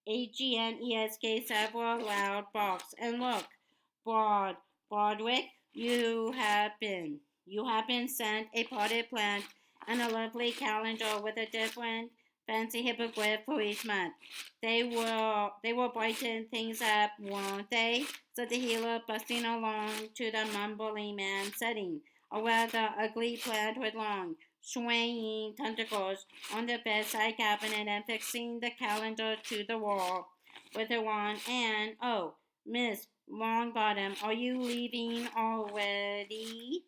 Speaker 1: Agnes gave several loud barks. And look, Broderick, you have been sent a potted plant and a lovely calendar with a different fancy hippogriff for each month. They will brighten things up, won't they? Said the healer, busting along to the mumbling man, setting a rather ugly plant with long, swaying tentacles on the bedside cabinet and fixing the calendar to the wall with her wand. And, oh, Miss Longbottom, are you leaving already?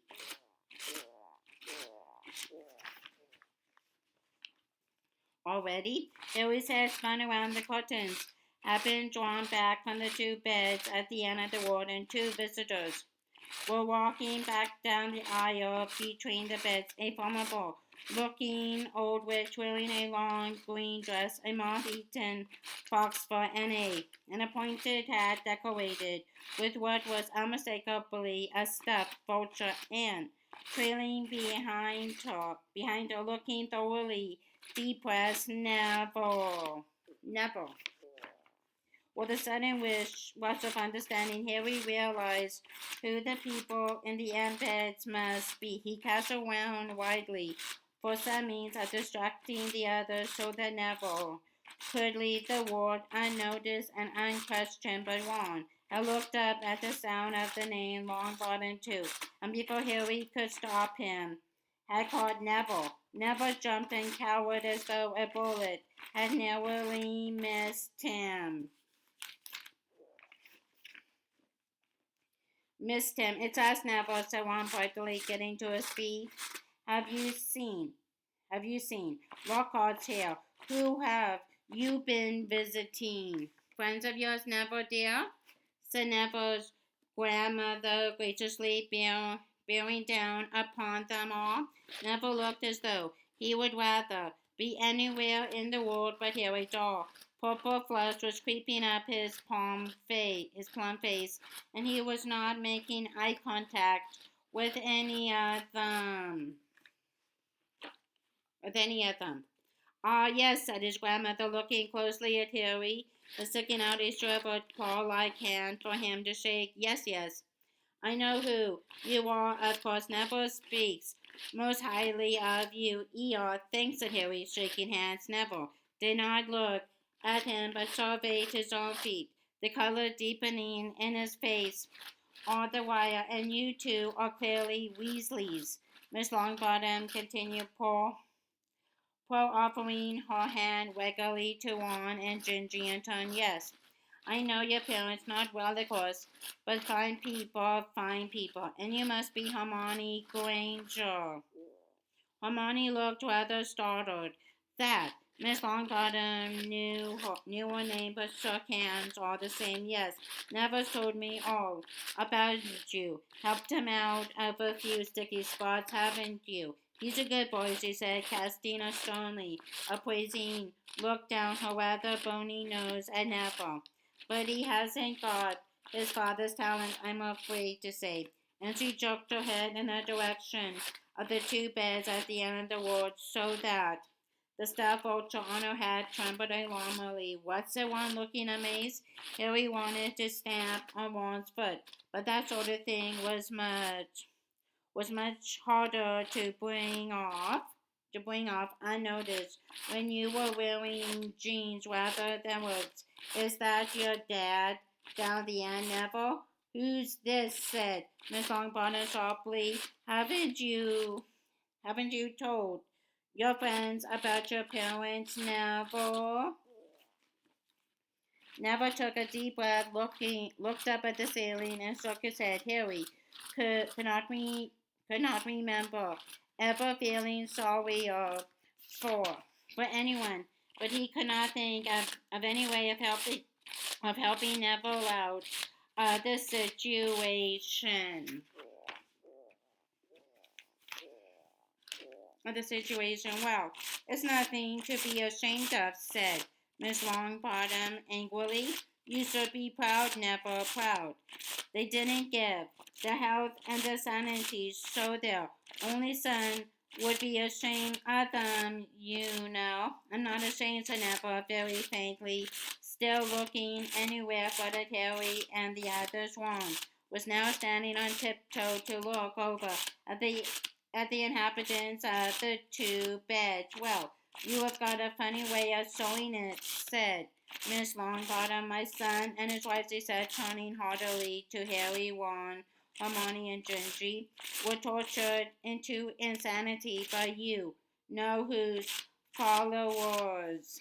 Speaker 1: Already? Harry's head spun around. The curtains had been drawn back from the 2 beds at the end of the ward, and 2 visitors were walking back down the aisle between the beds. A formidable looking old witch wearing a long green dress, a moth-eaten fox fur, and a pointed hat decorated with what was unmistakably a stuffed vulture, and trailing behind her, looking thoroughly depressed, Neville. With a sudden rush of understanding, Harry realized who the people in the embeds must be. He cast around widely for some means of distracting the others so that Neville could leave the ward unnoticed and unquestioned. But Ron had looked up at the sound of the name Longbottom too, and before Harry could stop him, had called Neville. Neville jumped and cowered as though a bullet had narrowly missed him. It's us, Neville, said Ron brightly, getting to his feet. Have you seen? Lockhart's here. Who have you been visiting? Friends of yours, Neville, dear? Said Neville's grandmother, graciously bearing down upon them all. Neville looked as though he would rather be anywhere in the world but here. A dull purple flush was creeping up his plum face, and he was not making eye contact with any of them. Ah, yes, said his grandmother, looking closely at Harry, and sticking out a shriveled claw-like hand for him to shake. Yes, yes. I know who you are, of course. Neville speaks most highly of you. Eeyore thinks that Harry, shaking hands. Neville did not look at him, but surveyed his own feet, the color deepening in his face all the while. And you two are clearly Weasleys. Miss Longbottom continued, offering her hand regularly to Ron and Gingy and Ton. Yes, I know your parents not well, of course, but fine people, and you must be Hermione Granger. Hermione looked rather startled. That Miss Longbottom knew her name, but shook hands all the same. Yes, never told me all about you. Helped him out of a few sticky spots, haven't you? He's a good boy, she said, casting a sternly appraising look down her rather bony nose at Neville. But he hasn't got his father's talent, I'm afraid to say. And she jerked her head in the direction of the two beds at the end of the ward, so that the staff vulture on her head trembled alarmingly. What's the one looking amazed? Harry wanted to stamp on Ron's foot, but that sort of thing was much harder to bring off unnoticed when you were wearing jeans rather than words. Is that your dad down the end, Neville? Who's this? Said Miss Longbottom sharply. Haven't you told your friends about your parents, Neville? Neville took a deep breath, looked up at the ceiling, and shook his head. Harry could not remember ever feeling sorry for anyone, but he could not think of any way of helping Neville out of the situation. Well, it's nothing to be ashamed of, said Miss Longbottom angrily. You should be proud, Neville, proud. They didn't give the health and the sanity, so their only son would be ashamed of them, you know. I'm not ashamed, said Neville very faintly, still looking anywhere but at Harry and the others. Ron was now standing on tiptoe to look over at the inhabitants of the two beds. Well, you have got a funny way of showing it, said Miss Longbottom. My son and his wife, she said, turning heartily to Harry, Ron, Hermione, and Gingy, were tortured into insanity by you know whose followers.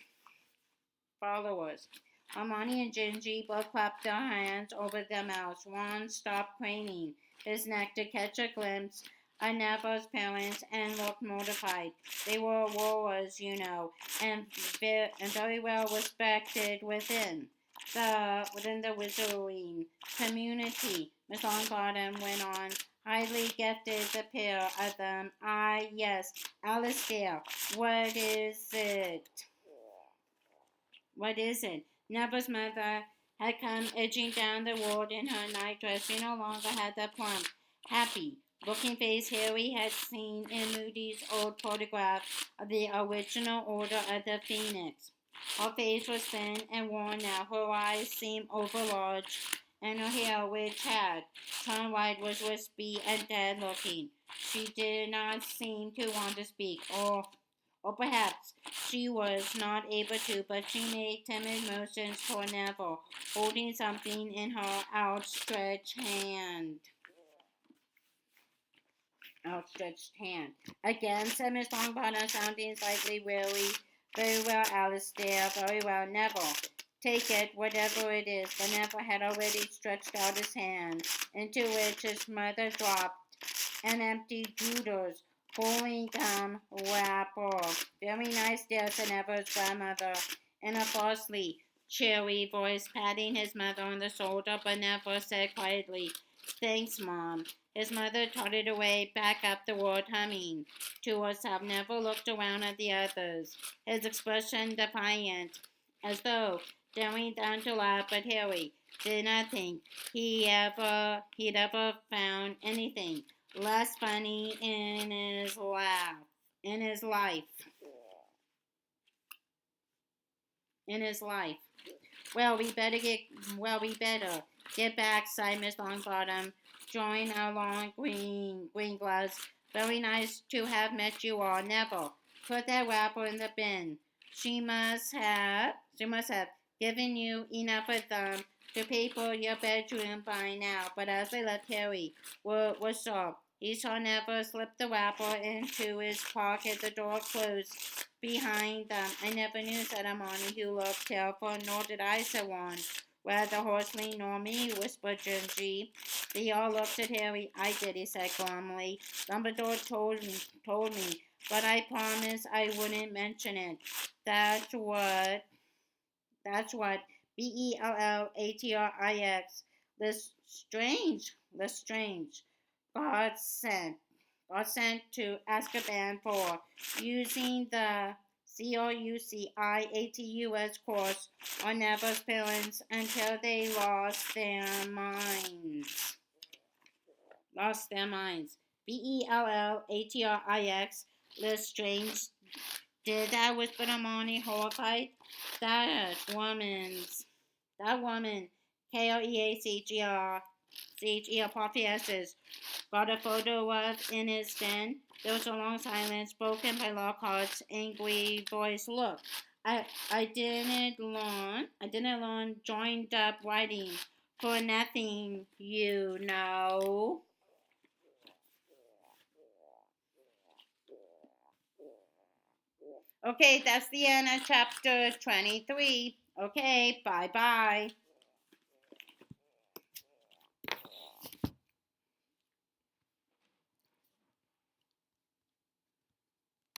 Speaker 1: Hermione and Gingy both clapped their hands over their mouths. Ron stopped craning his neck to catch a glimpse of Neville's parents and looked mortified. They were warriors, you know, and very well respected within the wizarding community. Miss Longbottom went on. Highly gifted, the pair of them. Ah, yes, Alistair. What is it? What is it? Neville's mother had come edging down the ward in her nightdress. She no longer had the plump, happy looking face Harry had seen in Moody's old photograph of the original Order of the Phoenix. Her face was thin and worn now. Her eyes seemed overlarge, and her hair, which had turned white, was wispy and dead looking. She did not seem to want to speak, or perhaps she was not able to, but she made timid motions toward Neville, holding something in her outstretched hand. Again, said Miss Longbottom, sounding slightly weary. Very well, Alistair. Very well, Neville. Take it, whatever it is. But Neville had already stretched out his hand, into which his mother dropped an empty Judas pulling gum wrapper. Very nice, dear, said Neville's grandmother, in a falsely cheery voice, patting his mother on the shoulder, but Neville said quietly, Thanks, Mom. His mother trotted away, back up the ward, humming to herself. Neville looked around at the others, his expression defiant, as though daring them to laugh, but Harry did not think he'd ever found anything less funny in his life. in his life. We better get back, sighed Miss Longbottom. Join our long green gloves. Very nice to have met you all. Neville, put that wrapper in the bin. She must have given you enough of them to paper your bedroom by now. But as they left, Harry was shocked. He saw Neville slip the wrapper into his pocket. The door closed behind them. I never knew, said Hermione, who looked tearful. Nor did I, said Ron. Rather hoarsely, nor me, whispered Gingy. They all looked at Harry. I did, he said glumly. Dumbledore told me, but I promised I wouldn't mention it. That's what Bellatrix. Lestrange. God sent. God sent to Azkaban for using the CRUCIATUS course on Neville's parents until they lost their minds. Bellatrix. Lestrange did that, whispered Hermione, horrified. That woman's. That woman, Kleacher, Porphyrias, got a photo of in his den. There was a long silence, broken by Lockhart's angry voice. Look, I didn't learn joined up writing for nothing, you know. Okay, that's the end of chapter 23. Okay, bye bye.